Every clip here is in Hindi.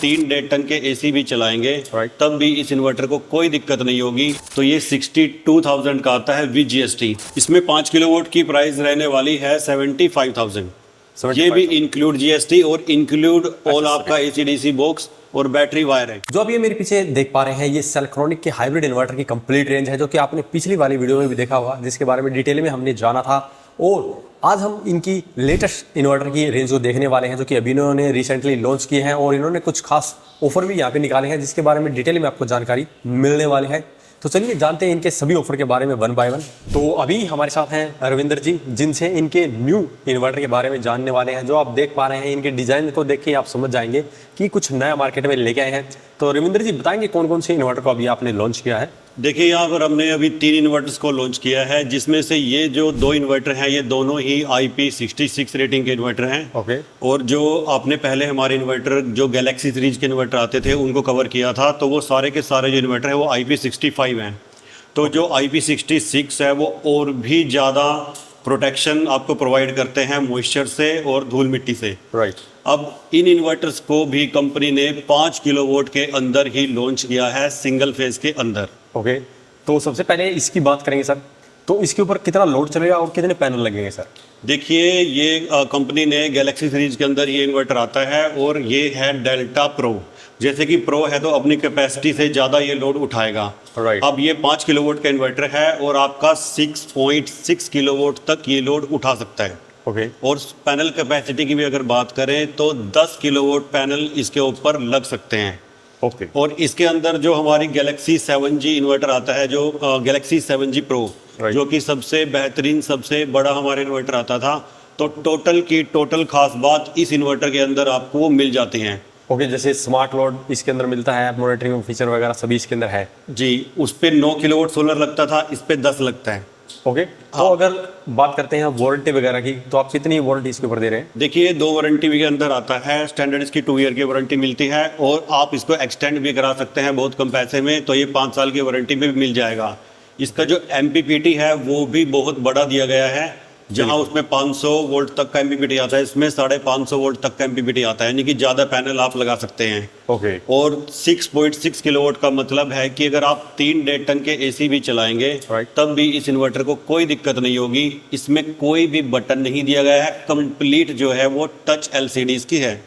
3.5 टन के एसी भी चलाएंगे तब भी इस इन्वर्टर को कोई दिक्कत नहीं होगी। तो ये 62,000 का आता है विद जीएसटी। इसमें 5 किलोवाट की प्राइस रहने वाली है 75,000। ये भी इंक्लूड जीएसटी और इंक्लूड ऑल आपका एसी-डीसी बॉक्स और बैटरी वायर है। जो आप ये मेरे पीछे देख पा रहे हैं ये सेल्क्रोनिक के हाइब्रिड इन्वर्टर की कंप्लीट रेंज है, जो कि आपने पिछली वाली वीडियो में भी देखा होगा, जिसके बारे में डिटेल में हमने जाना था। और आज हम इनकी लेटेस्ट इन्वर्टर की रेंज को देखने वाले हैं, जो कि अभी इन्होंने रिसेंटली लॉन्च की है और इन्होंने कुछ खास ऑफर भी यहाँ पे निकाले हैं, जिसके बारे में डिटेल में आपको जानकारी मिलने वाली है। तो चलिए जानते हैं इनके सभी ऑफर के बारे में वन बाय वन। तो अभी हमारे साथ हैं रविंदर जी, जिनसे इनके न्यू इन्वर्टर के बारे में जानने वाले हैं। जो आप देख पा रहे हैं इनके डिजाइन को देख के आप समझ जाएंगे कि कुछ नया मार्केट में लेके आए हैं। तो रविंदर जी बताएंगे कौन कौन से इन्वर्टर को अभी आपने लॉन्च किया है? देखिए यहाँ पर हमने अभी 3 इन्वर्टर्स को लॉन्च किया है, जिसमें से ये जो 2 इन्वर्टर हैं ये दोनों ही IP66 रेटिंग के इन्वर्टर हैं। ओके। और जो आपने पहले हमारे इन्वर्टर जो गैलेक्सी सीरीज के इन्वर्टर आते थे उनको कवर किया था, तो वो सारे के सारे जो इन्वर्टर हैं वो IP65 हैं। तो जो IP66 है वो और भी ज़्यादा प्रोटेक्शन आपको प्रोवाइड करते हैं मॉइस्चर से और धूल मिट्टी से। राइट। अब इन इन्वर्टर्स को भी कंपनी ने 5 किलोवाट के अंदर ही लॉन्च किया है, सिंगल फेज के अंदर। ओके। तो सबसे पहले इसकी बात करेंगे सर, तो इसके ऊपर कितना लोड चलेगा और कितने पैनल लगेंगे सर? देखिए ये कंपनी ने गैलेक्सी सीरीज के अंदर ये इन्वर्टर आता है और ये है डेल्टा प्रो। जैसे कि प्रो है तो अपनी कैपेसिटी से ज़्यादा ये लोड उठाएगा। Right. अब ये 5 किलोवाट का इन्वर्टर है और आपका 6.6 किलोवाट तक ये लोड उठा सकता है। ओके। और पैनल कैपेसिटी की भी अगर बात करें तो 10 किलोवाट पैनल इसके ऊपर लग सकते हैं। ओके। और इसके अंदर जो हमारी गैलेक्सी 7G इन्वर्टर आता है, जो गैलेक्सी 7G प्रो, जो कि सबसे बेहतरीन सबसे बड़ा हमारे इन्वर्टर आता था, तो टोटल खास बात इस इन्वर्टर के अंदर आपको मिल जाती हैं। ओके। जैसे स्मार्ट लोड इसके अंदर मिलता है, मॉनिटरिंग फीचर वगैरह सभी इसके अंदर है जी। उस पे 9 किलोवाट सोलर लगता था, इस पे 10 लगता है। ओके। तो अगर बात करते हैं वारंटी वगैरह की, तो आप कितनी वारंटी इसके ऊपर दे रहे हैं? देखिए 2 वारंटी के अंदर आता है। स्टैंडर्ड इसकी 2 ईयर की वारंटी मिलती है और आप इसको एक्सटेंड भी करा सकते हैं बहुत कम पैसे में, तो ये 5 साल की वारंटी में भी मिल जाएगा। इसका जो MPPT है वो भी बहुत बड़ा दिया गया है, जहां उसमें 500 वोल्ट तक का MPPT आता है, इसमें 550 वोल्ट तक का MPPT आता है, यानी कि ज़्यादा पैनल आप लगा सकते हैं। ओके। और 6.6 किलोवाट का मतलब है कि अगर आप 3.5 टन के एसी भी चलाएंगे तब भी इस इन्वर्टर को कोई दिक्कत नहीं होगी। इसमें कोई भी बटन नहीं दिया गया है, कंप्लीट जो है वो टच LCDs की है।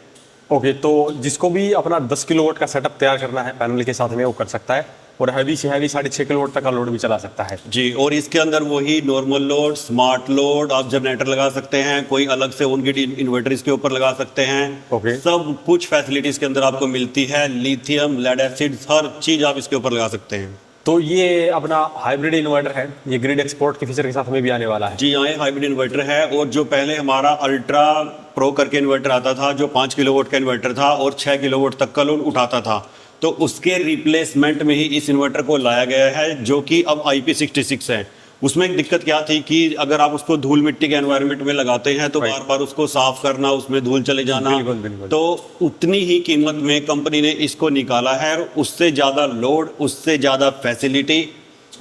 ओके। तो जिसको भी अपना 10 किलोवाट का सेटअप तैयार करना है पैनल के साथ में वो कर सकता है, और हैवी से हैवी 6.5 किलोवाट तक का लोड भी चला सकता है जी। और इसके अंदर वही नॉर्मल लोड, स्मार्ट लोड, आप जनरेटर लगा सकते हैं, कोई अलग से उनकी इन्वर्टर इसके ऊपर लगा सकते हैं। ओके। सब कुछ फैसिलिटीज के अंदर आपको मिलती है, लिथियम, लेड एसिड, हर चीज आप इसके ऊपर लगा सकते हैं। तो ये अपना हाइब्रिड इन्वर्टर है, ये ग्रिड एक्सपोर्ट के फीचर के साथ में भी आने वाला है? जी हाँ, ये हाइब्रिड इन्वर्टर है। और जो पहले हमारा अल्ट्रा प्रो करके इन्वर्टर आता था, जो 5 किलोवाट का इन्वर्टर था और 6 किलोवाट तक का लोड उठाता था, तो उसके रिप्लेसमेंट में ही इस इन्वर्टर को लाया गया है, जो कि अब IP66 है। उसमें एक दिक्कत क्या थी कि अगर आप उसको धूल मिट्टी के एनवायरनमेंट में लगाते हैं तो बार बार उसको साफ करना, उसमें धूल चले जाना। बिल्कुल। तो उतनी ही कीमत में कंपनी ने इसको निकाला है, उससे ज़्यादा लोड, उससे ज़्यादा फैसिलिटी,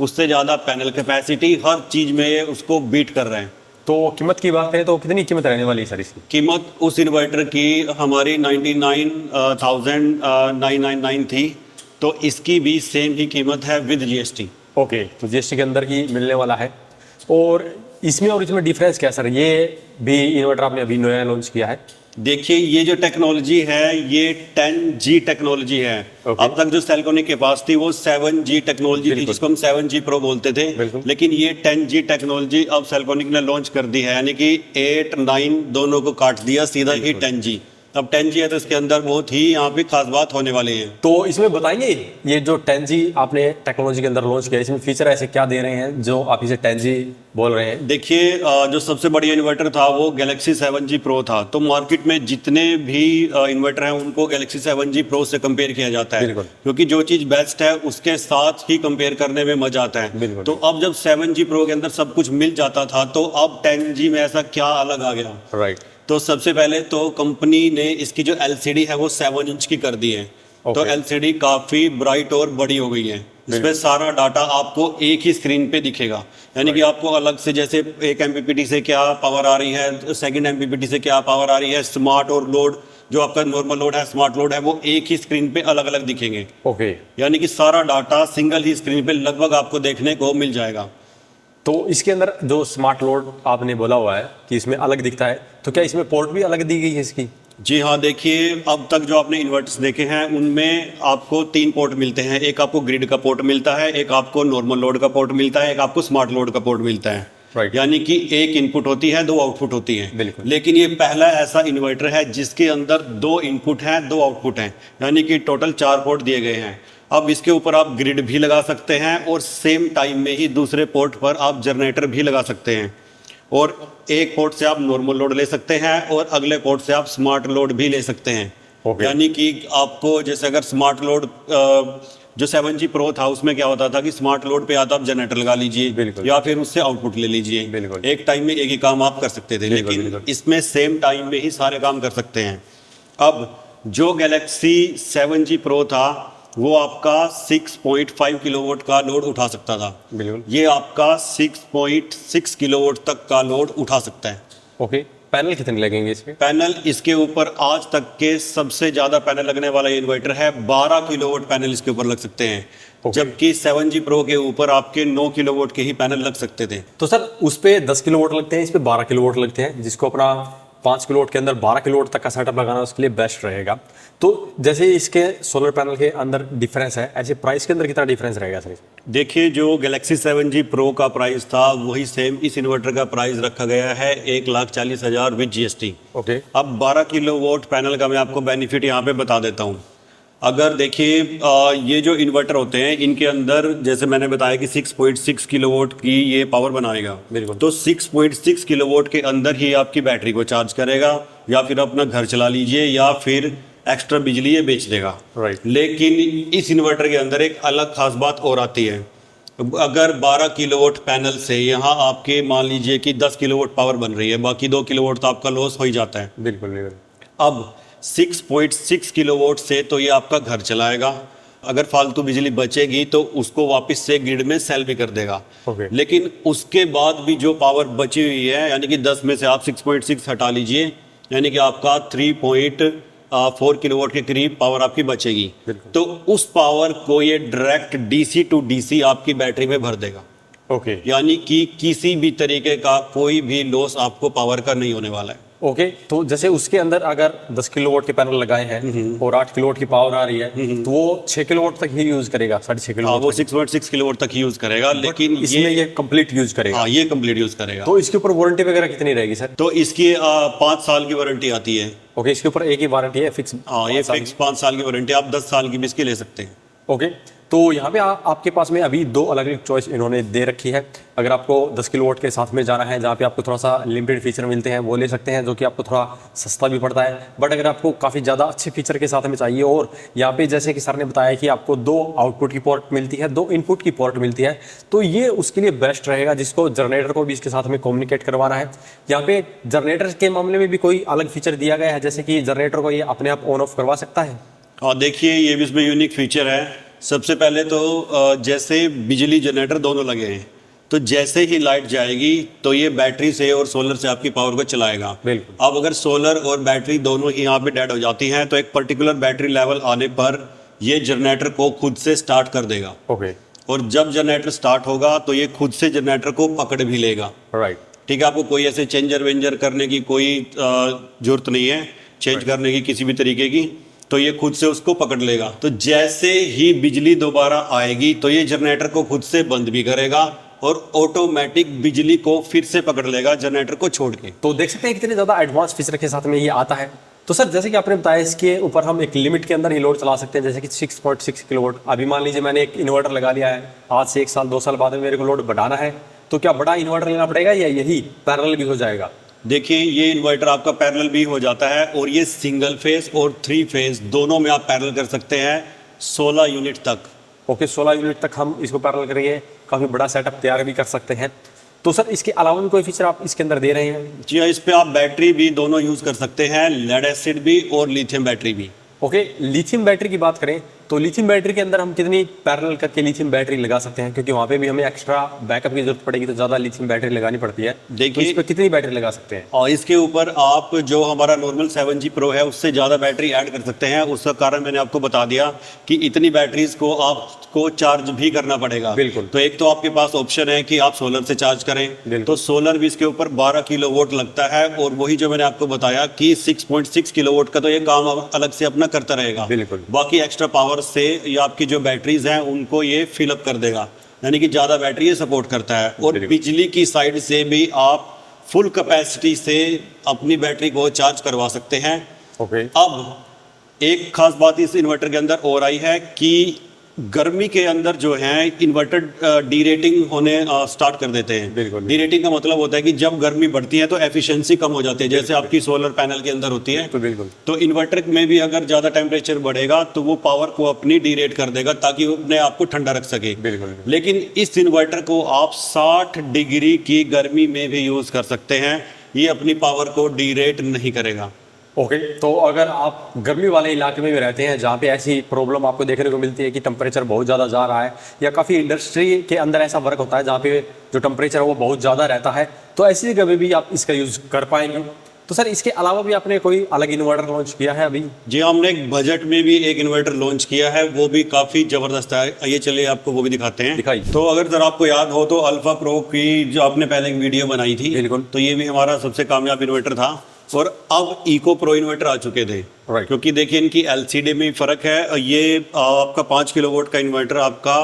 उससे ज़्यादा पैनल कैपेसिटी, हर चीज़ में ये उसको बीट कर रहे हैं। तो कीमत की बात करें तो कितनी कीमत रहने वाली है सर इसकी? कीमत उस इन्वर्टर की हमारी 99,999 थी, तो इसकी भी सेम ही कीमत है विद GST। ओके। तो GST के अंदर ही मिलने वाला है। और इसमें डिफरेंस क्या सर? ये भी इन्वर्टर आपने अभी नया लॉन्च किया है। देखिए ये जो टेक्नोलॉजी है ये 10G टेक्नोलॉजी है। अब तक जो सेल्कोनिक के पास थी वो 7G टेक्नोलॉजी थी, जिसको हम 7G प्रो बोलते थे। लेकिन ये 10G टेक्नोलॉजी अब सेल्कोनिक ने लॉन्च कर दी है, यानी कि 8, 9 दोनों को काट दिया, सीधा ही 10G। अब 10G है तो इसके अंदर बहुत ही यहाँ पे खास बात होने वाली है। तो इसमें बताएंगे ये जो 10G आपने टेक्नोलॉजी के अंदर लॉन्च किया, इसमें फीचर ऐसे क्या दे रहे हैं जो आप इसे 10G बोल रहे हैं? देखिए जो सबसे बढ़िया इन्वर्टर था वो गैलेक्सी 7G प्रो था। तो मार्केट में जितने भी इन्वर्टर हैं उनको गैलेक्सी 7G प्रो से कंपेयर किया जाता है, क्योंकि जो चीज बेस्ट है उसके साथ ही कंपेयर करने में मजा आता है। तो अब जब 7G प्रो के अंदर सब कुछ मिल जाता था, तो अब 10G में ऐसा क्या अलग आ गया? राइट। तो सबसे पहले तो कंपनी ने इसकी जो LCD है वो 7 इंच की कर दी है। तो LCD काफी ब्राइट और बड़ी हो गई है। इसमें सारा डाटा आपको एक ही स्क्रीन पे दिखेगा, यानी कि आपको अलग से जैसे एक MPPT से क्या पावर आ रही है, सेकंड MPPT से क्या पावर आ रही है, स्मार्ट और लोड जो आपका नॉर्मल लोड है, स्मार्ट लोड है, वो एक ही स्क्रीन पे अलग अलग दिखेंगे। ओके, यानी कि सारा डाटा सिंगल ही स्क्रीन पे लगभग आपको देखने को मिल जाएगा। तो इसके अंदर जो स्मार्ट लोड आपने बोला हुआ है कि इसमें अलग दिखता है, तो क्या इसमें पोर्ट भी अलग दी गई है इसकी? जी हाँ, देखिए अब तक जो आपने इन्वर्टर्स देखे हैं उनमें आपको 3 पोर्ट मिलते हैं। एक आपको ग्रिड का पोर्ट मिलता है, एक आपको नॉर्मल लोड का पोर्ट मिलता है, एक आपको स्मार्ट लोड का पोर्ट मिलता है। Right. यानी कि एक इनपुट होती है, 2 आउटपुट होती है। बिल्कुल। लेकिन ये पहला ऐसा इन्वर्टर है जिसके अंदर 2 इनपुट हैं, 2 आउटपुट हैं, यानी कि टोटल 4 पोर्ट दिए गए हैं। अब इसके ऊपर आप ग्रिड भी लगा सकते हैं और सेम टाइम में ही दूसरे पोर्ट पर आप जनरेटर भी लगा सकते हैं, और एक पोर्ट से आप नॉर्मल लोड ले सकते हैं और अगले पोर्ट से आप स्मार्ट लोड भी ले सकते हैं। Okay. यानी कि आपको जैसे अगर स्मार्ट लोड जो 7G Pro था उसमें क्या होता था कि स्मार्ट लोड पे या तो आप जनरेटर लगा लीजिए बिल्कुल। या फिर उससे आउटपुट ले लीजिए, बिल्कुल। एक टाइम में एक ही काम आप कर सकते थे। बिल्कुल, लेकिन बिल्कुल। इसमें सेम टाइम में ही सारे काम कर सकते हैं। अब जो गैलेक्सी 7G Pro था वो आपका 6.5 किलोवाट का लोड उठा सकता था। बिल्कुल। ये आपका 6.6 किलोवाट तक का लोड उठा सकता है। ओके, पैनल कितने लगेंगे इसके? पैनल इसके ऊपर आज तक के सबसे ज्यादा पैनल लगने वाला इन्वर्टर है। 12 किलोवाट पैनल इसके ऊपर लग सकते हैं। Okay. जबकि 7G Pro के ऊपर आपके 9 किलोवाट के ही पैनल लग सकते थे। तो सर उस पे 10 किलोवाट लगते हैं, इस पे 12 किलोवाट लगते हैं, जिसको अपना 5 किलोवाट के अंदर 12 किलोवाट तक का सेटअप लगाना उसके लिए बेस्ट रहेगा। तो जैसे इसके सोलर पैनल के अंदर डिफरेंस है, ऐसे प्राइस के अंदर कितना डिफरेंस रहेगा सर? देखिए, जो गैलेक्सी 7G Pro का प्राइस था वही सेम इस इन्वर्टर का प्राइस रखा गया है 1,40,000 विद GST। ओके। अब 12 किलोवाट पैनल का मैं आपको बेनिफिट यहाँ पे बता देता हूँ। अगर देखिए ये जो इन्वर्टर होते हैं इनके अंदर जैसे मैंने बताया कि 6.6 किलोवाट की ये पावर बनाएगा। बिल्कुल। तो 6.6 किलोवाट के अंदर ही आपकी बैटरी को चार्ज करेगा, या फिर अपना घर चला लीजिए, या फिर एक्स्ट्रा बिजली ये बेच देगा। राइट। लेकिन इस इन्वर्टर के अंदर एक अलग खास बात और आती है। अगर 12 किलोवाट पैनल से यहाँ आपके मान लीजिए कि 10 किलोवाट पावर बन रही है, बाकी 2 किलोवाट तो आपका लॉस हो ही जाता है। बिल्कुल बिल्कुल। अब 6.6 किलोवाट से तो ये आपका घर चलाएगा, अगर फालतू बिजली बचेगी तो उसको वापस से ग्रिड में सेल भी कर देगा। Okay. लेकिन उसके बाद भी जो पावर बची हुई है, यानी कि 10 में से आप 6.6 हटा लीजिए, यानी कि आपका 3.4 किलोवाट के करीब पावर आपकी बचेगी। तो उस पावर को ये डायरेक्ट DC टू DC आपकी बैटरी में भर देगा। ओके। यानी कि किसी भी तरीके का कोई भी लॉस आपको पावर का नहीं होने वाला है। ओके, तो जैसे उसके अंदर अगर 10 किलोवाट के पैनल लगाए हैं और 8 किलोवाट की पावर आ रही है, तो वो 6 किलोवाट तक ही यूज करेगा, 6.5 हाँ, किलोवाट वो 6.6 किलोवाट तक ही यूज करेगा, लेकिन इसमें ये कंप्लीट यूज करेगा। हाँ, ये कंप्लीट यूज करेगा। तो इसके ऊपर वारंटी वगैरह कितनी रहेगी सर? तो इसकी 5 साल की वारंटी आती है। ओके, इसके ऊपर एक ही वारंटी है फिक्स? हाँ, ये फिक्स 5 साल की वारंटी, आप 10 साल की भी इसकी ले सकते हैं। ओके, तो यहाँ पे आपके पास में अभी 2 अलग अलग चॉइस इन्होंने दे रखी है। अगर आपको 10 किलोवाट के साथ में जाना है, जहाँ पे आपको थोड़ा सा लिमिटेड फीचर मिलते हैं, वो ले सकते हैं, जो कि आपको थोड़ा सस्ता भी पड़ता है। बट अगर आपको काफ़ी ज़्यादा अच्छे फीचर के साथ में चाहिए, और यहाँ पे जैसे कि सर ने बताया कि आपको 2 आउटपुट की पोर्ट मिलती है, 2 इनपुट की पोर्ट मिलती है, तो ये उसके लिए बेस्ट रहेगा, जिसको जनरेटर को भी इसके साथ में कम्युनिकेट करवाना है। यहाँ पे जनरेटर के मामले में भी कोई अलग फीचर दिया गया है, जैसे कि जनरेटर को ये अपने आप ऑन ऑफ करवा सकता है? और देखिए, ये भी इसमें यूनिक फीचर है। सबसे पहले तो जैसे बिजली जनरेटर दोनों लगे हैं, तो जैसे ही लाइट जाएगी तो ये बैटरी से और सोलर से आपकी पावर को चलाएगा। बिल्कुल। अब अगर सोलर और बैटरी दोनों ही यहाँ पे डेड हो जाती हैं, तो एक पर्टिकुलर बैटरी लेवल आने पर ये जनरेटर को खुद से स्टार्ट कर देगा। ओके। और जब जनरेटर स्टार्ट होगा तो ये खुद से जनरेटर को पकड़ भी लेगा। राइट। ठीक है, आपको कोई ऐसे चेंजर वेंजर करने की कोई जरूरत नहीं है, चेंज करने की किसी भी तरीके की, तो ये खुद से उसको पकड़ लेगा। तो जैसे ही बिजली दोबारा आएगी तो ये जनरेटर को खुद से बंद भी करेगा और ऑटोमेटिक बिजली को फिर से पकड़ लेगा जनरेटर को छोड़ के। तो देख सकते हैं कितने ज़्यादा एडवांस फीचर के साथ में ये आता है। तो सर जैसे कि आपने बताया, इसके ऊपर हम एक लिमिट के अंदर ही लोड चला सकते हैं, जैसे कि 6.6 किलोवाट। अभी मान लीजिए मैंने एक इन्वर्टर लगा लिया है, आज से 1 साल 2 साल बाद में मेरे को लोड बढ़ाना है, तो क्या बड़ा इन्वर्टर लेना पड़ेगा या यही पैरेलल भी हो जाएगा? देखिए, ये इन्वर्टर आपका पैरेलल भी हो जाता है, और ये सिंगल फेज और 3 फेज दोनों में आप पैरेलल कर सकते हैं 16 यूनिट तक। ओके, 16 यूनिट तक हम इसको पैरेलल करेंगे, काफ़ी बड़ा सेटअप तैयार भी कर सकते हैं। तो सर इसके अलावा भी कोई फीचर आप इसके अंदर दे रहे हैं? जी हाँ, इस पे आप बैटरी भी दोनों यूज कर सकते हैं, लेड एसिड भी और लिथियम बैटरी भी। ओके, लिथियम बैटरी की बात करें तो लिथियम बैटरी के अंदर हम कितनी पैरेलल करके लिथियम बैटरी लगा सकते हैं, क्योंकि वहाँ पे भी हमें एक्स्ट्रा बैकअप की जरूरत पड़ेगी तो ज़्यादा लिथियम बैटरी लगानी पड़ती है। देखिए, तो इस पर कितनी बैटरी लगा सकते हैं? और इसके ऊपर आप जो हमारा नॉर्मल 7G Pro है उससे ज़्यादा बैटरी ऐड कर सकते हैं। उसका कारण मैंने आपको बता दिया कि इतनी बैटरीज को आपको चार्ज भी करना पड़ेगा। बिल्कुल। तो एक तो आपके पास ऑप्शन है कि आप सोलर से चार्ज करें, तो सोलर भी इसके ऊपर 12 किलोवाट लगता है, और वही जो मैंने आपको बताया कि 6.6 किलोवाट का तो ये काम अलग से अपना करता रहेगा। बिल्कुल। बाकी एक्स्ट्रा पावर से ये आपकी जो बैटरीज हैं उनको ये फिल अप कर देगा, यानी कि ज़्यादा बैटरी ये सपोर्ट करता है। और बिजली की साइड से भी आप फुल कैपेसिटी से अपनी बैटरी को चार्ज करवा सकते हैं। ओके। अब एक खास बात इस इन्वर्टर के अंदर और आई है कि गर्मी के अंदर जो है इन्वर्टर डी रेटिंग होने स्टार्ट कर देते हैं। बिल्कुल। डी रेटिंग का मतलब होता है कि जब गर्मी बढ़ती है तो एफिशिएंसी कम हो जाती है, जैसे आपकी सोलर पैनल के अंदर होती है। तो बिल्कुल। तो इन्वर्टर में भी अगर ज़्यादा टेम्परेचर बढ़ेगा तो वो पावर को अपनी डी रेट कर देगा ताकि वो अपने आप को ठंडा रख सके। बिल्कुल। लेकिन इस इन्वर्टर को आप 60 डिग्री की गर्मी में भी यूज़ कर सकते हैं, ये अपनी पावर को डी रेट नहीं करेगा। ओके। तो अगर आप गर्मी वाले इलाके में भी रहते हैं जहाँ पे ऐसी प्रॉब्लम आपको देखने को मिलती है कि टेम्परेचर बहुत ज़्यादा जा रहा है, या काफ़ी इंडस्ट्री के अंदर ऐसा वर्क होता है जहाँ पे जो टेम्परेचर है वो बहुत ज़्यादा रहता है, तो ऐसी जगह भी आप इसका यूज़ कर पाएंगे। तो सर इसके अलावा भी आपने कोई अलग इन्वर्टर लॉन्च किया है अभी? जी, हमने एक बजट में भी एक इन्वर्टर लॉन्च किया है, वो भी काफ़ी ज़बरदस्त है। आइए चलिए आपको वो भी दिखाते हैं। दिखाइए। तो अगर सर आपको याद हो तो अल्फा प्रो की जो आपने पहले एक वीडियो बनाई थी, बिल्कुल। तो ये भी हमारा सबसे कामयाब इन्वर्टर था, और अब इको प्रो इन्वर्टर आ चुके थे। राइट। क्योंकि देखिए इनकी एलसीडी में फ़र्क है। ये आपका 5 किलोवाट का इन्वर्टर आपका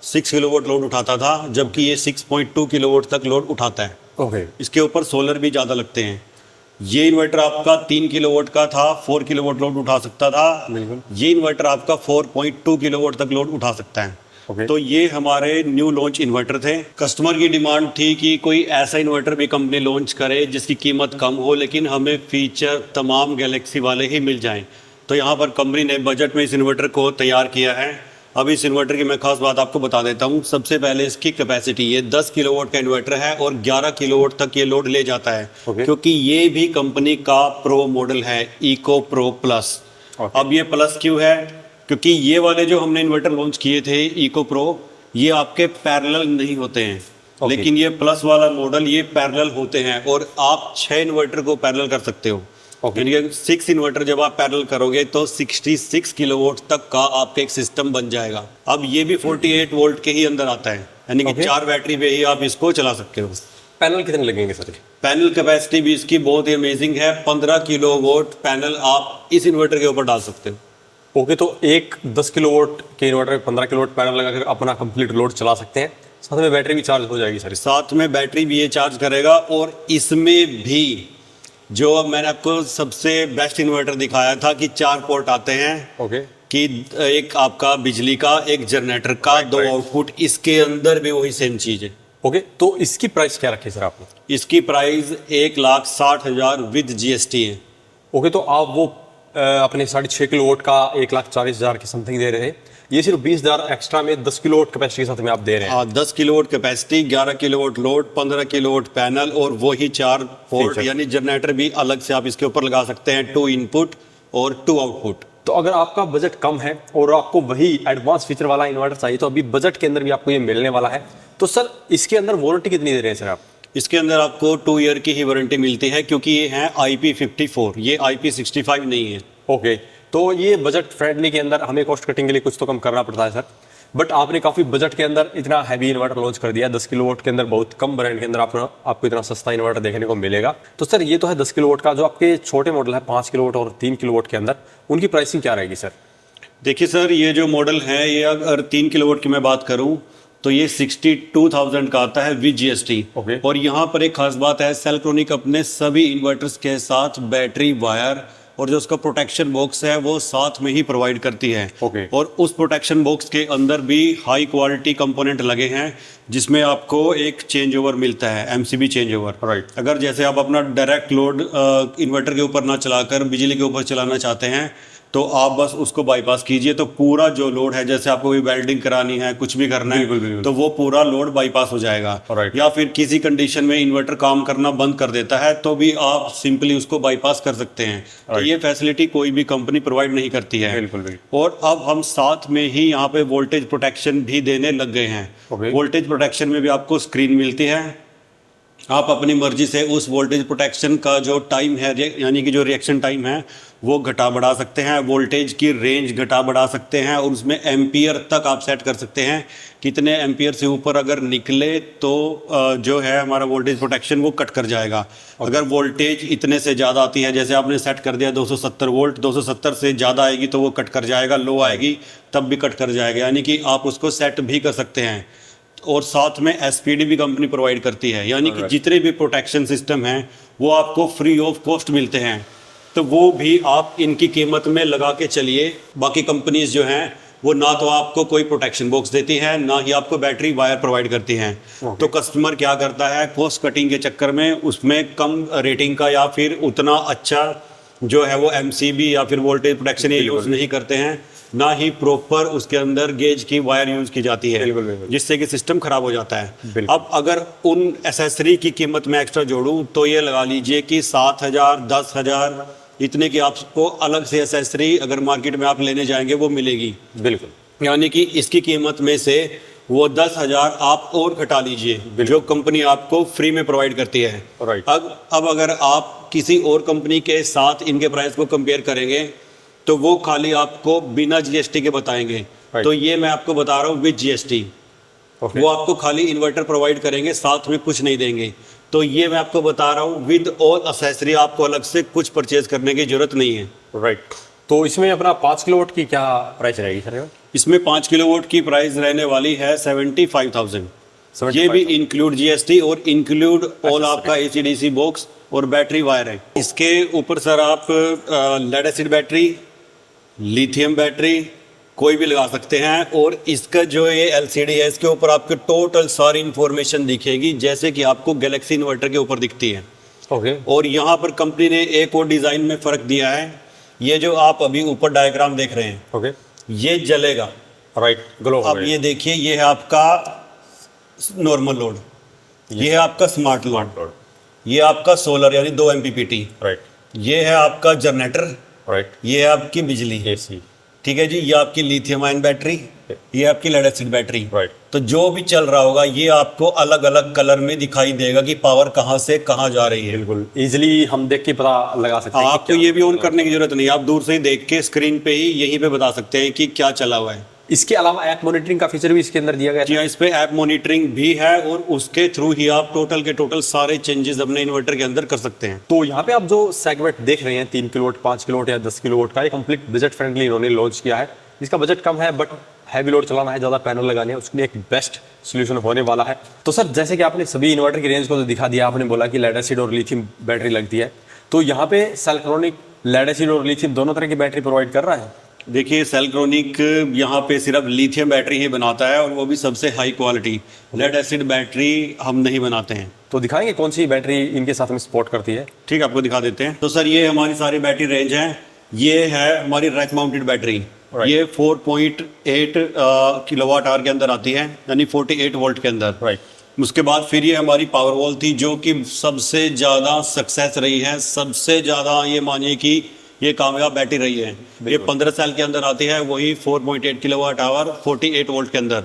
6 किलोवाट लोड उठाता था, जबकि ये 6.2 किलोवाट तक लोड उठाता है। ओके। इसके ऊपर सोलर भी ज़्यादा लगते हैं। ये इन्वर्टर आपका 3 किलोवाट का था, 4 किलोवाट लोड उठा सकता था। बिल्कुल। ये इन्वर्टर आपका 4.2 किलोवाट तक लोड उठा सकता है। ओके। तो ये हमारे न्यू लॉन्च इन्वर्टर थे। कस्टमर की डिमांड थी कि कोई ऐसा इन्वर्टर भी कंपनी लॉन्च करे जिसकी कीमत कम हो, लेकिन हमें फीचर तमाम गैलेक्सी वाले ही मिल जाएं। तो यहाँ पर कंपनी ने बजट में इस इन्वर्टर को तैयार किया है। अब इस इन्वर्टर की मैं खास बात आपको बता देता हूँ। सबसे पहले इसकी कैपेसिटी, ये 10 किलोवाट का इन्वर्टर है और 11 किलोवाट तक ये लोड ले जाता है। क्योंकि ये भी कंपनी का प्रो मॉडल है, इको प्रो प्लस। अब ये प्लस क्यों है? क्योंकि ये वाले जो हमने इन्वर्टर लॉन्च किए थे इको प्रो, ये आपके पैरेलल नहीं होते हैं। लेकिन ये प्लस वाला मॉडल ये पैरेलल होते हैं, और आप 6 इन्वर्टर को पैरेलल कर सकते हो। यानी कि 6 इन्वर्टर जब आप पैरेलल करोगे तो 66 किलोवाट तक का आपका एक सिस्टम बन जाएगा। अब ये भी 48 वोल्ट के ही अंदर आता है, यानी कि 4 बैटरी पे ही आप इसको चला सकते हो। पैनल कितने लगेंगे सर? पैनल कैपेसिटी भी इसकी बहुत ही अमेजिंग है। 15 किलोवाट पैनल आप इस इन्वर्टर के ऊपर डाल सकते हो। ओके। तो एक 10 किलोवाट के इन्वर्टर में 15 किलोवाट पैनल लगाकर अपना कंप्लीट लोड चला सकते हैं, साथ में बैटरी भी चार्ज हो जाएगी सर? साथ में बैटरी भी ये चार्ज करेगा। और इसमें भी जो अब मैंने आपको सबसे बेस्ट इन्वर्टर दिखाया था कि 4 पोर्ट आते हैं। ओके। कि एक आपका बिजली का, एक जनरेटर का, 2 आउटपुट, इसके अंदर भी वही सेम चीज़ है। ओके। तो इसकी प्राइस क्या रखी सर आपने? इसकी प्राइस 1,60,000 विद जीएसटी है। ओके। तो आप वो अपने 6.5 किलोवाट का 1,40,000 की समथिंग दे रहे थे, ये सिर्फ 20,000 एक्स्ट्रा में 10 किलोवाट कैपेसिटी के साथ में आप दे रहे हैं? हाँ, 10 kilowatt capacity, 11 kilowatt load, 15 kilowatt panel, और वही 4 पोर्ट, यानी जनरेटर भी अलग से आप इसके ऊपर लगा सकते हैं, 2 इनपुट और 2 आउटपुट। तो अगर आपका बजट कम है और आपको वही एडवांस फीचर वाला इन्वर्टर चाहिए, तो अभी बजट के अंदर भी आपको ये मिलने वाला है। तो सर इसके अंदर वारंटी कितनी दे रहे हैं सर आप? इसके अंदर आपको 2 ईयर की ही वारंटी मिलती है, क्योंकि ये है IP54, ये IP65 नहीं है। ओके। तो ये बजट फ्रेंडली के अंदर हमें कॉस्ट कटिंग के लिए कुछ तो कम करना पड़ता है सर, बट आपने काफ़ी बजट के अंदर इतना हैवी इन्वर्टर लॉन्च कर दिया। 10 किलोवाट के अंदर बहुत कम ब्रांड के अंदर आपको इतना सस्ता इन्वर्टर देखने को मिलेगा। तो सर ये तो है 10 किलोवाट का। जो आपके छोटे मॉडल है 5 किलोवाट और 3 किलोवाट के अंदर, उनकी प्राइसिंग क्या रहेगी सर? देखिए सर, ये जो मॉडल है, ये अगर 3 किलोवाट की मैं बात करूं तो ये 62,000 का आता है विद जीएसटी। ओके। और यहाँ पर एक खास बात है, सेल्ट्रॉनिक अपने सभी इन्वर्टर्स के साथ बैटरी, वायर और जो उसका प्रोटेक्शन बॉक्स है वो साथ में ही प्रोवाइड करती है। ओके। और उस प्रोटेक्शन बॉक्स के अंदर भी हाई क्वालिटी कंपोनेंट लगे हैं, जिसमें आपको एक चेंज ओवर मिलता है, एमसीबी चेंज ओवर। राइट। अगर जैसे आप अपना डायरेक्ट लोड इन्वर्टर के ऊपर ना चलाकर बिजली के ऊपर चलाना चाहते हैं, तो आप बस उसको बाईपास कीजिए, तो पूरा जो लोड है, जैसे आपको कोई वेल्डिंग करानी है, कुछ भी करना है, तो वो पूरा लोड बाईपास हो जाएगा। या फिर किसी कंडीशन में इन्वर्टर काम करना बंद कर देता है तो भी आप सिंपली उसको बाईपास कर सकते हैं। तो ये फैसिलिटी कोई भी कंपनी प्रोवाइड नहीं करती है। और अब हम साथ में ही यहाँ पे वोल्टेज प्रोटेक्शन भी देने लग गए हैं। वोल्टेज प्रोटेक्शन में भी आपको स्क्रीन मिलती है, आप अपनी मर्जी से उस वोल्टेज प्रोटेक्शन का जो टाइम है, यानी कि जो रिएक्शन टाइम है, वो घटा बढ़ा सकते हैं, वोल्टेज की रेंज घटा बढ़ा सकते हैं, और उसमें एम्पियर तक आप सेट कर सकते हैं। कितने एम्पियर से ऊपर अगर निकले तो जो है हमारा वोल्टेज प्रोटेक्शन वो कट कर जाएगा। अगर वोल्टेज इतने से ज़्यादा आती है, जैसे आपने सेट कर दिया 270 वोल्ट, 270 से ज़्यादा आएगी तो वो कट कर जाएगा, लो आएगी तब भी कट कर जाएगा, यानी कि आप उसको सेट भी कर सकते हैं। और साथ में एसपीडी भी कंपनी प्रोवाइड करती है, यानी कि जितने भी प्रोटेक्शन सिस्टम हैं वो आपको फ्री ऑफ कॉस्ट मिलते हैं, तो वो भी आप इनकी कीमत में लगा के चलिए। बाकी कंपनीज जो हैं वो ना तो आपको कोई प्रोटेक्शन बॉक्स देती है, ना ही आपको बैटरी वायर प्रोवाइड करती हैं। तो कस्टमर क्या करता है, कॉस्ट कटिंग के चक्कर में उसमें कम रेटिंग का या फिर उतना अच्छा जो है वो एमसीबी या फिर वोल्टेज प्रोटेक्शन ये यूज़ नहीं करते हैं, ना ही प्रॉपर उसके अंदर गेज की वायर यूज की जाती है, जिससे कि सिस्टम खराब हो जाता है। अब अगर उन एसेसरी की कीमत में एक्स्ट्रा जोड़ूं तो ये लगा लीजिए कि 7,000 10,000 इतने की आपको अलग से एसेसरी अगर मार्केट में आप लेने जाएंगे वो मिलेगी। बिल्कुल, यानी कि इसकी कीमत में से वो 10,000 आप और घटा लीजिए जो कंपनी आपको फ्री में प्रोवाइड करती है। अब अगर आप किसी और कंपनी के साथ इनके प्राइस को कंपेयर करेंगे तो वो खाली आपको बिना जीएसटी के बताएंगे। तो ये मैं आपको बता रहा हूँ विद जीएसटी। वो आपको खाली इन्वर्टर प्रोवाइड करेंगे, साथ में कुछ नहीं देंगे। तो ये मैं आपको बता रहा हूँ विद ऑल एक्सेसरी, आपको अलग से कुछ परचेज करने की जरूरत नहीं है। तो इसमें अपना 5 किलोवाट की क्या प्राइस रहेगी सर? इसमें 5 किलोवाट की प्राइस रहने वाली है 75,000। ये भी इंक्लूड जीएसटी और इंक्लूड ऑल आपका एसीडीसी बॉक्स और बैटरी वायर है। इसके ऊपर सर आप lead acid battery, lithium battery कोई भी लगा सकते हैं, और इसका जो ये एलसीडी है इसके ऊपर आपको टोटल सारी इंफॉर्मेशन दिखेगी जैसे कि आपको गैलेक्सी इन्वर्टर के ऊपर दिखती है। और यहाँ पर कंपनी ने एक और डिज़ाइन में फ़र्क दिया है, ये जो आप अभी ऊपर डायग्राम देख रहे हैं ये जलेगा, ग्लो। अब ये देखिए, ये है आपका नॉर्मल लोड, ये है आपका स्मार्ट लोड, ये आपका सोलर यानी 2 MPPT, ये है आपका जनरेटर, ये है आपकी बिजली, ठीक है जी, ये आपकी लिथियम आयन बैटरी, ये आपकी लेड एसिड बैटरी। तो जो भी चल रहा होगा ये आपको अलग अलग कलर में दिखाई देगा कि पावर कहाँ से कहाँ जा रही है। बिल्कुल इजीली हम देख के पता लगा सकते हैं। आपको ये भी ऑन करने की जरूरत नहीं, आप दूर से ही देख के स्क्रीन पे ही यहीं पे बता सकते हैं कि क्या चला हुआ है। इसके अलावा ऐप मॉनिटरिंग का फीचर भी इसके अंदर दिया गया है। इस पे ऐप मॉनिटरिंग भी है और उसके थ्रू ही आप टोटल के टोटल सारे चेंजेस अपने इन्वर्टर के अंदर कर सकते हैं। तो यहाँ पे आप जो सेगमेंट देख रहे हैं 3 किलोवाट, 5 किलोवाट या 10 किलोवाट का, ये कंप्लीट बजट फ्रेंडली इन्होंने लॉन्च किया है। इसका बजट कम है बट हैवी लोड चलाना है, ज़्यादा पैनल लगाने हैं, उसके लिए एक बेस्ट सोल्यूशन होने वाला है। तो सर जैसे कि आपने सभी इन्वर्टर की रेंज को तो दिखा दिया, आपने बोला कि लेड एसिड और लिथियम बैटरी लगती है, तो यहाँ पे सेल्क्रोनिक लेड एसिड और लिथियम दोनों तरह की बैटरी प्रोवाइड कर रहा है। देखिए सेल्क्रोनिक यहाँ पे सिर्फ लिथियम बैटरी ही बनाता है और वो भी सबसे high quality. Lead acid battery हम नहीं बनाते हैं। तो दिखाएंगे कौन सी बैटरी इनके साथ में सपोर्ट करती है? ठीक है, आपको दिखा देते हैं। तो सर ये हमारी सारी बैटरी रेंज है। ये है हमारी रैक माउंटेड बैटरी, ये 4.8 किलोवाट आवर के अंदर आती है, यानी 48 वोल्ट के अंदर। उसके बाद फिर ये हमारी पावर वॉल थी जो कि सबसे ज़्यादा सक्सेस रही है, सबसे ज़्यादा ये मानिए कि ये कामयाब बैटरी रही है। ये 15 साल के अंदर आती है, वही 4.8 किलोवाट आवर 48 वोल्ट के अंदर।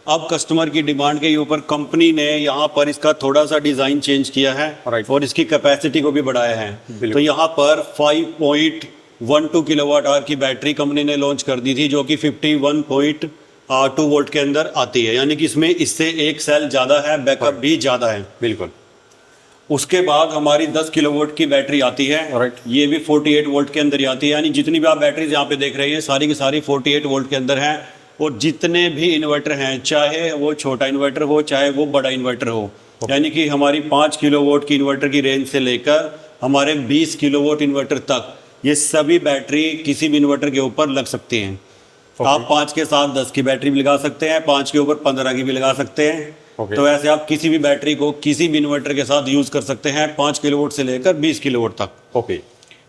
अब कस्टमर की डिमांड के ऊपर कंपनी ने यहाँ पर इसका थोड़ा सा डिज़ाइन चेंज किया है और इसकी कैपेसिटी को भी बढ़ाया है। तो यहाँ पर 5.12 किलोवाट आवर की बैटरी कंपनी ने लॉन्च कर दी थी जो कि 51.2 वोल्ट के अंदर आती है, यानी कि इसमें इससे एक सेल ज़्यादा है, बैकअप भी ज़्यादा है। बिल्कुल। उसके बाद हमारी 10 किलोवाट की बैटरी आती है, ये भी 48 वोल्ट के अंदर ही आती है, यानी जितनी भी आप बैटरीज यहाँ पे देख रहे हैं सारी की सारी 48 वोल्ट के अंदर हैं। और जितने भी इन्वर्टर हैं, चाहे वो छोटा इन्वर्टर हो चाहे वो बड़ा इन्वर्टर हो, यानी कि हमारी 5 किलोवाट की इन्वर्टर की रेंज से लेकर हमारे 20 किलोवाट इन्वर्टर तक ये सभी बैटरी किसी भी इन्वर्टर के ऊपर लग सकती हैं। आप 5 के साथ 10 की बैटरी भी लगा सकते हैं, 5 के ऊपर 15 की भी लगा सकते हैं। तो ऐसे आप किसी भी बैटरी को किसी भी इन्वर्टर के साथ यूज कर सकते हैं, 5 किलोवाट से लेकर 20 किलोवाट तक।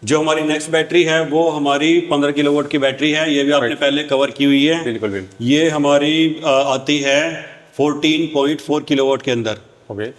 जो हमारी नेक्स्ट बैटरी है वो हमारी 15 किलोवाट की बैटरी है, ये भी आपने पहले कवर की हुई है। बिल्कुल बिल्कुल। ये हमारी आती है 14.4 किलोवाट के अंदर। ओके।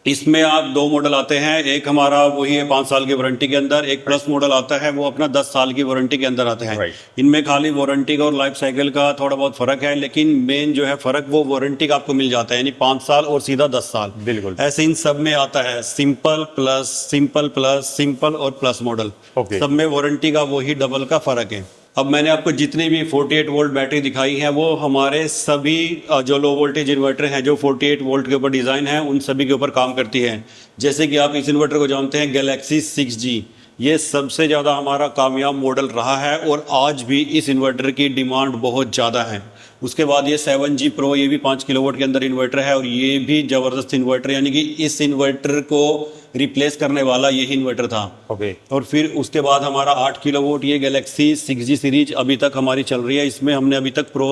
इसमें आप दो मॉडल आते हैं, एक हमारा वही है 5 साल की वारंटी के अंदर, एक प्लस मॉडल आता है वो अपना 10 साल की वारंटी के अंदर आता है। Right. इनमें खाली वारंटी का और लाइफ साइकिल का थोड़ा बहुत फर्क है, लेकिन मेन जो है फर्क वो वारंटी का आपको मिल जाता है, यानी 5 साल और सीधा 10 साल। बिल्कुल। ऐसे इन सब में आता है simple plus, simple plus, simple और प्लस मॉडल। Okay. सब में वारंटी का वही डबल का फर्क है। अब मैंने आपको जितनी भी 48 वोल्ट बैटरी दिखाई है वो हमारे सभी जो लो वोल्टेज इन्वर्टर हैं जो 48 वोल्ट के ऊपर डिज़ाइन है उन सभी के ऊपर काम करती है। जैसे कि आप इस इन्वर्टर को जानते हैं गैलेक्सी 6G, ये सबसे ज़्यादा हमारा कामयाब मॉडल रहा है और आज भी इस इन्वर्टर की डिमांड बहुत ज़्यादा है। उसके बाद ये 7G Pro, ये भी 5 किलोवाट के अंदर इन्वर्टर है और ये भी ज़बरदस्त इन्वर्टर, यानी कि इस इन्वर्टर को रिप्लेस करने वाला यही इन्वर्टर था। ओके। और फिर उसके बाद हमारा 8 किलोवाट ये गैलेक्सी 6G सीरीज अभी तक हमारी चल रही है। इसमें हमने अभी तक प्रो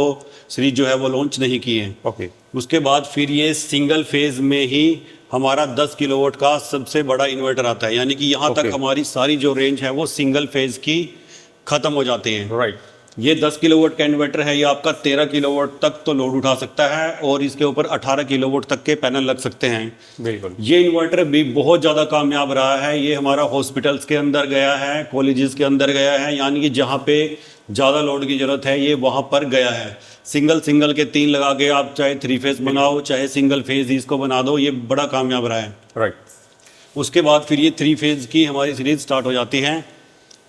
सीरीज जो है वो लॉन्च नहीं की है। ओके। उसके बाद फिर ये सिंगल फेज में ही हमारा 10 किलोवाट का सबसे बड़ा इन्वर्टर आता है, यानी कि यहाँ तक हमारी सारी जो रेंज है वो सिंगल फेज की खत्म हो जाती है। राइट। ये 10 किलोवाट का इन्वर्टर है, ये आपका 13 किलोवाट तक तो लोड उठा सकता है और इसके ऊपर 18 किलोवाट तक के पैनल लग सकते हैं। बिल्कुल। ये इन्वर्टर भी बहुत ज़्यादा कामयाब रहा है। ये हमारा हॉस्पिटल्स के अंदर गया है, कॉलेजेस के अंदर गया है, यानी कि जहाँ पे ज़्यादा लोड की ज़रूरत है ये वहाँ पर गया है। सिंगल के 3 लगा के आप चाहे 3 फेज बनाओ चाहे सिंगल फेज इसको बना दो, ये बड़ा कामयाब रहा है। राइट। उसके बाद फिर ये 3 फेज की हमारी सीरीज स्टार्ट हो जाती है।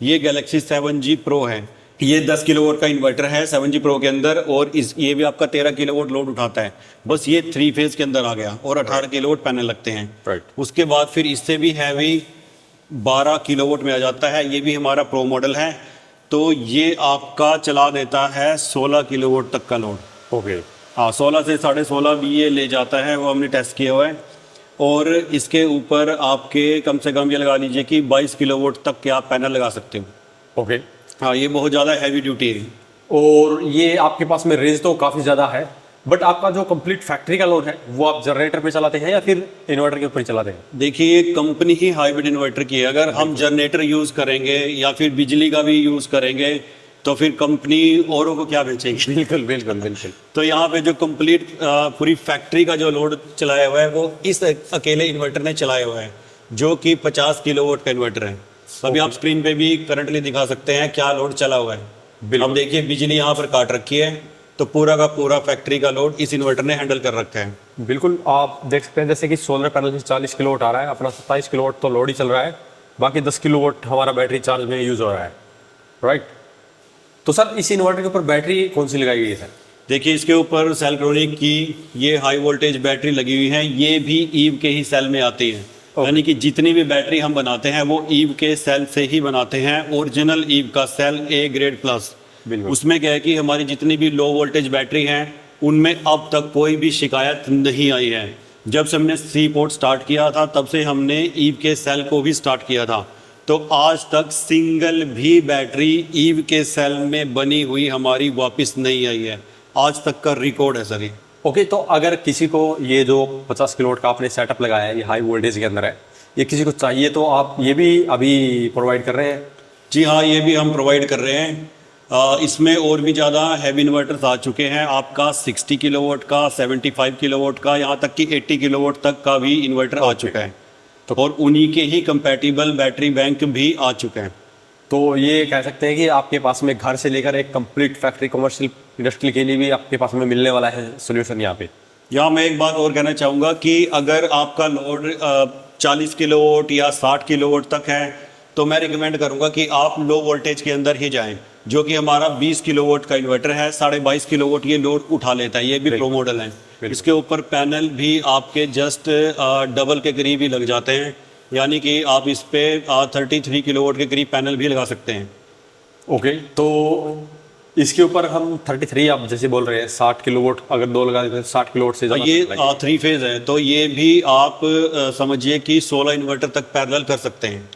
ये गैलेक्सी 7G Pro है, ये 10 किलोवाट का इन्वर्टर है 7G Pro के अंदर और ये भी आपका 13 किलोवाट लोड उठाता है। बस ये 3 फेज के अंदर आ गया और 18 किलोवाट पैनल लगते हैं। राइट। उसके बाद फिर इससे भी हैवी 12 किलोवाट में आ जाता है, ये भी हमारा प्रो मॉडल है। तो ये आपका चला देता है 16 किलोवाट तक का लोड। ओके। हाँ, 16 से 16.5 भी ये ले जाता है, वो हमने टेस्ट किया हुआ है। और इसके ऊपर आपके कम से कम ये लगा लीजिए कि 22 किलोवाट तक के आप पैनल लगा सकते हो। ओके। हाँ, ये बहुत ज़्यादा हैवी ड्यूटी है। और ये आपके पास में रेंज तो काफ़ी ज़्यादा है, बट आपका जो कंप्लीट फैक्ट्री का लोड है वो आप जनरेटर पे चलाते हैं या फिर इन्वर्टर के ऊपर ही चलाते हैं? देखिए, ये कंपनी ही हाइब्रिड इन्वर्टर की है। अगर हम जनरेटर यूज़ करेंगे या फिर बिजली का भी यूज़ करेंगे तो फिर कंपनी औरों को क्या बेचेगी। बिल्कुल बिल्कुल बिल्कुल। तो यहाँ पे जो कंप्लीट पूरी फैक्ट्री का जो लोड चलाया हुआ है वो इस अकेले इन्वर्टर ने चलाया हुआ है, जो कि 50 किलोवाट का इन्वर्टर है। अभी आप स्क्रीन पे भी करंटली दिखा सकते हैं क्या लोड चला हुआ है। अब देखिए, बिजली यहाँ पर काट रखी है तो पूरा का पूरा फैक्ट्री का लोड इस इन्वर्टर ने हैंडल कर रखा है। बिल्कुल, आप देख सकते हैं जैसे कि सोलर पैनल से 40 किलोवाट आ रहा है, अपना 27 किलोवाट तो लोड ही चल रहा है, बाकी 10 किलोवाट हमारा बैटरी चार्ज में यूज हो रहा है। राइट। तो सर इस इन्वर्टर के ऊपर बैटरी कौन सी लगाई गई है सर? देखिए, इसके ऊपर सेल्ट्रॉनिक की ये हाई वोल्टेज बैटरी लगी हुई है, ये भी ईव के ही सेल में आती है। यानी कि जितनी भी बैटरी हम बनाते हैं वो ईव के सेल से ही बनाते हैं, ओरिजिनल ईव का सेल A ग्रेड प्लस। उसमें क्या है कि हमारी जितनी भी लो वोल्टेज बैटरी हैं उनमें अब तक कोई भी शिकायत नहीं आई है। जब से हमने सी पोर्ट स्टार्ट किया था तब से हमने ईव के सेल को भी स्टार्ट किया था, तो आज तक सिंगल भी बैटरी ईव के सेल में बनी हुई हमारी वापस नहीं आई है। आज तक का रिकॉर्ड है सर ये। ओके, तो अगर किसी को ये जो 50 किलोवाट का आपने सेटअप लगाया है, ये हाई वोल्टेज के अंदर है, ये किसी को चाहिए तो आप ये भी अभी प्रोवाइड कर रहे हैं? जी हाँ, ये भी हम प्रोवाइड कर रहे हैं। इसमें और भी ज़्यादा हैवी इन्वर्टर्स आ चुके हैं, आपका 60 किलोवाट का, 75 किलोवाट का, यहाँ तक कि 80 किलोवाट तक का भी इन्वर्टर आ चुका है। तो और उन्हीं के ही कंपैटिबल बैटरी बैंक भी आ चुके हैं। तो ये कह सकते हैं कि आपके पास में घर से लेकर एक कंप्लीट फैक्ट्री कमर्शियल इंडस्ट्री के लिए भी आपके पास में मिलने वाला है सोल्यूशन यहाँ पे। यहाँ मैं एक बात और कहना चाहूँगा कि अगर आपका लोड 40 किलोवाट या 60 किलोवाट तक है तो मैं रिकमेंड करूँगा कि आप लो वोल्टेज के अंदर ही जाएं, जो कि हमारा 20 किलोवाट का इन्वर्टर है, 22.5 किलोवाट ये लोड उठा लेता है। ये भी प्रो मॉडल है। इसके ऊपर पैनल भी आपके जस्ट डबल के करीब ही लग जाते हैं, यानी कि आप इस पे 33 किलोवाट के करीब पैनल भी लगा सकते हैं। ओके, तो इसके ऊपर हम 33 आप जैसे बोल रहे हैं 60 किलोवाट अगर दो लगा देते हैं 60 किलोवाट से ज़्यादा ये 3 फेज है, तो ये भी आप समझिए कि 16 इन्वर्टर तक पैरेलल कर सकते हैं।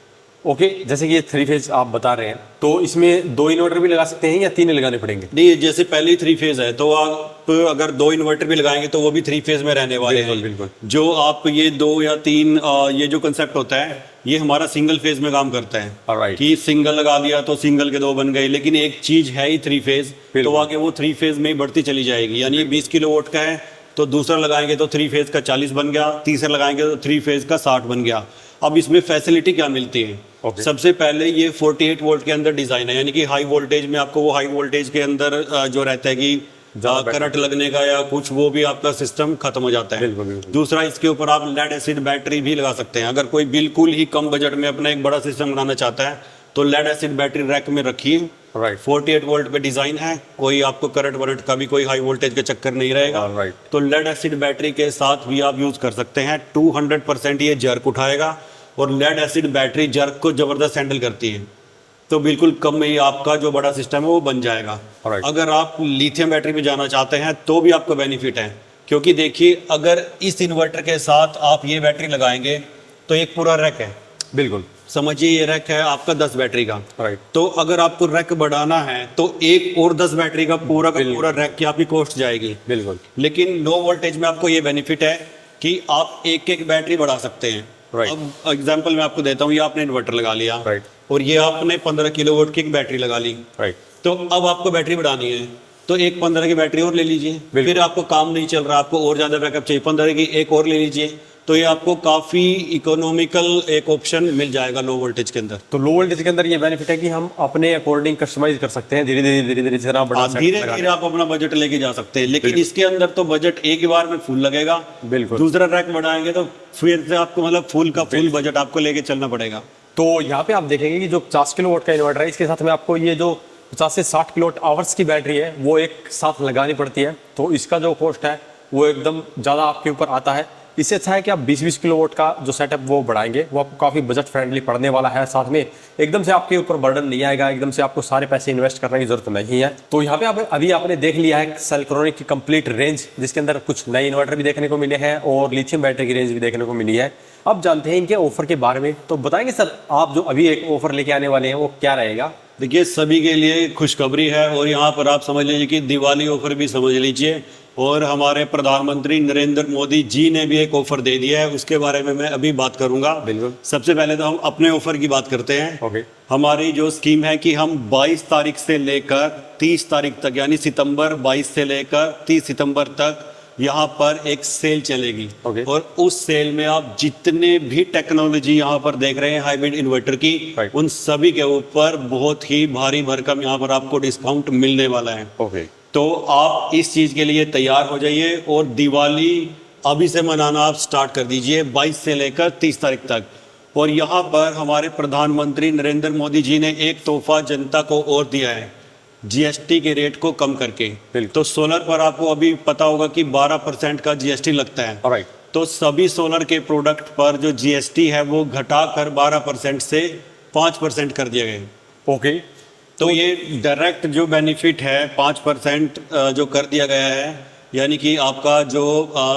ओके, जैसे कि ये 3 फेज आप बता रहे हैं, तो इसमें 2 इन्वर्टर भी लगा सकते हैं या 3 ही लगाने पड़ेंगे? नहीं, जैसे पहले 3 फेज है तो आप अगर 2 इन्वर्टर भी लगाएंगे तो वो भी 3 फेज में रहने वाले हैं। बिल्कुल। जो आप ये 2 या 3 ये जो कंसेप्ट होता है ये हमारा सिंगल फेज में काम करता है। Alright. कि सिंगल लगा दिया तो सिंगल के 2 बन गए, लेकिन एक चीज है ही 3 फेज, तो आगे वो 3 फेज में ही बढ़ती चली जाएगी। यानी 20 किलोवाट का है तो दूसरा लगाएंगे तो 3 फेज का 40 बन गया, तीसरा लगाएंगे तो 3 फेज का 60 बन गया। अब इसमें फैसिलिटी क्या मिलती है? Okay. सबसे पहले ये 48 वोल्ट के अंदर डिजाइन है, यानी कि हाई वोल्टेज में आपको वो हाई वोल्टेज के अंदर जो रहता है कि करंट लगने का या कुछ, वो भी आपका सिस्टम खत्म हो जाता है। बिल्कुल। दूसरा, इसके ऊपर आप लेड एसिड बैटरी भी लगा सकते हैं। अगर कोई बिल्कुल ही कम बजट में अपना एक बड़ा सिस्टम बनाना चाहता है तो लेड एसिड बैटरी रैक में रखिए। राइट। 48 वोल्ट पे डिजाइन है, कोई आपको करंट वरंट का भी कोई हाई वोल्टेज का चक्कर नहीं रहेगा। राइट। तो लेड एसिड बैटरी के साथ भी आप यूज कर सकते हैं। 200% ये जर्क उठाएगा और लेड एसिड बैटरी जर्क को जबरदस्त हैंडल करती है, तो बिल्कुल कम में ही आपका जो बड़ा सिस्टम है वो बन जाएगा। Alright. अगर आप लिथियम बैटरी में जाना चाहते हैं तो भी आपको बेनिफिट है, क्योंकि देखिए अगर इस इन्वर्टर के साथ आप ये बैटरी लगाएंगे तो एक पूरा रैक है। बिल्कुल। समझिए ये रैक है आपका 10 बैटरी का। राइट। तो अगर आपको रैक बढ़ाना है तो एक और 10 बैटरी का पूरा रैक की आपकी कॉस्ट जाएगी। बिल्कुल। लेकिन लो वोल्टेज में आपको ये बेनिफिट है कि आप एक बैटरी बढ़ा सकते हैं। Right. अब एग्जांपल मैं आपको देता हूँ, ये आपने इन्वर्टर लगा लिया। Right. और ये आपने 15 किलोवाट की एक बैटरी लगा ली। राइट। तो अब आपको बैटरी बढ़ानी है तो एक 15 की बैटरी और ले लीजिए। फिर आपको काम नहीं चल रहा, आपको और ज्यादा बैकअप चाहिए, 15 की एक और ले लीजिए। तो ये आपको काफी इकोनॉमिकल एक ऑप्शन मिल जाएगा लो वोल्टेज के अंदर। तो लो वोल्टेज के अंदर ये बेनिफिट है कि हम अपने अकॉर्डिंग कस्टमाइज कर सकते हैं, धीरे-धीरे जितना बड़ा सेट धीरे लगा धीरे आप अपना बजट लेके जा सकते हैं, लेकिन इसके अंदर तो बजट एक ही बार में फुल लगेगा। बिल्कुल। दूसरा रैक बढ़ाएंगे तो फिर से आपको मतलब फुल बजट आपको लेके चलना पड़ेगा। तो यहाँ पे आप देखेंगे कि जो 50 किलोवाट का इन्वर्टर है, इसके साथ में आपको ये जो 50 से 60 किलोवाट आवर्स की बैटरी है वो एक साथ लगानी पड़ती है। तो इसका जो कॉस्ट है वो एकदम ज़्यादा आपके ऊपर आता है। इससे अच्छा है कि आप 20-20 किलोवाट का जो सेटअप वो बढ़ाएंगे, वो आपको काफ़ी बजट फ्रेंडली पड़ने वाला है। साथ में एकदम से आपके ऊपर बर्डन नहीं आएगा, एकदम से आपको सारे पैसे इन्वेस्ट करने की जरूरत नहीं है। तो यहाँ पे अभी आपने देख लिया है सेल्क्रोनिक की कंप्लीट रेंज, जिसके अंदर कुछ नए इन्वर्टर भी देखने को मिले हैं और लिथियम बैटरी की रेंज भी देखने को मिली है। अब जानते हैं इनके ऑफर के बारे में। तो बताएंगे सर, आप जो अभी एक ऑफर लेके आने वाले हैं वो क्या रहेगा? देखिए, सभी के लिए खुशखबरी है और यहाँ पर आप समझ लीजिए कि दिवाली ऑफर भी समझ लीजिए। और हमारे प्रधानमंत्री नरेंद्र मोदी जी ने भी एक ऑफर दे दिया है, उसके बारे में मैं अभी बात करूंगा। बिल्कुल। सबसे पहले तो हम अपने ऑफर की बात करते हैं। ओके। हमारी जो स्कीम है कि हम 22 तारीख से लेकर 30 तारीख तक, यानी सितंबर 22 से लेकर 30 सितंबर तक यहाँ पर एक सेल चलेगी। Okay. और उस सेल में आप जितने भी टेक्नोलॉजी यहाँ पर देख रहे हैं हाइब्रिड इन्वर्टर की, Right. उन सभी के ऊपर बहुत ही भारी भरकम यहाँ पर आपको डिस्काउंट मिलने वाला है। ओके। तो आप इस चीज के लिए तैयार हो जाइए और दिवाली अभी से मनाना आप स्टार्ट कर दीजिए 22 से लेकर 30 तारीख तक। और यहाँ पर हमारे प्रधानमंत्री नरेंद्र मोदी जी ने एक तोहफा जनता को और दिया है, जीएसटी के रेट को कम करके। तो सोलर पर आपको अभी पता होगा कि 12% का जीएसटी लगता है। ऑलराइट। तो सभी सोलर के प्रोडक्ट पर जो जीएसटी है वो घटाकर 12% से 5% कर दिया गया। ओके। तो ये डायरेक्ट जो बेनिफिट है 5% जो कर दिया गया है, यानी कि आपका जो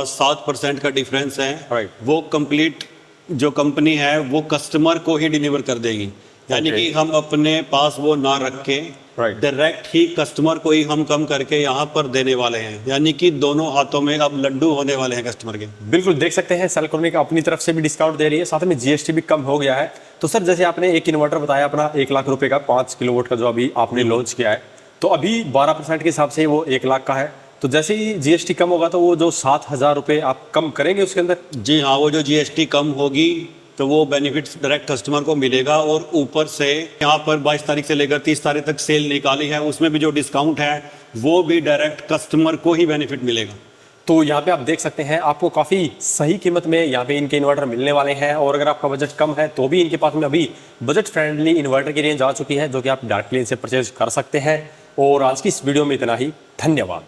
7% का डिफरेंस है, Right. वो कंप्लीट जो कंपनी है वो कस्टमर को ही डिलीवर कर देगी। यानी Okay. कि हम अपने पास वो ना रख के Right. डायरेक्ट ही कस्टमर को ही हम कम करके यहाँ पर देने वाले हैं। यानी कि दोनों हाथों में अब लड्डू होने वाले हैं कस्टमर के। बिल्कुल देख सकते हैं सेल्क्रोनिक अपनी तरफ से भी डिस्काउंट दे रही है, साथ में जीएसटी भी कम हो गया है। तो सर, जैसे आपने एक इन्वर्टर बताया अपना 1 लाख रुपए का 5 किलोवाट का जो अभी आपने लॉन्च किया है, तो अभी 12% के हिसाब से वो 1 लाख का है। तो जैसे ही जीएसटी कम होगा तो वो जो 7,000 रुपए आप कम करेंगे उसके अंदर? जी हाँ, वो जो जीएसटी कम होगी तो वो बेनिफिट्स डायरेक्ट कस्टमर को मिलेगा। और ऊपर से यहाँ पर 22 तारीख से लेकर 30 तारीख तक सेल निकाली है, उसमें भी जो डिस्काउंट है वो भी डायरेक्ट कस्टमर को ही बेनिफिट मिलेगा। तो यहाँ पे आप देख सकते हैं आपको काफ़ी सही कीमत में यहाँ पे इनके इन्वर्टर मिलने वाले हैं। और अगर आपका बजट कम है तो भी इनके पास में अभी बजट फ्रेंडली इन्वर्टर की रेंज आ चुकी है, जो कि आप डायरेक्टली इनसे परचेज कर सकते हैं। और आज की इस वीडियो में इतना ही। धन्यवाद।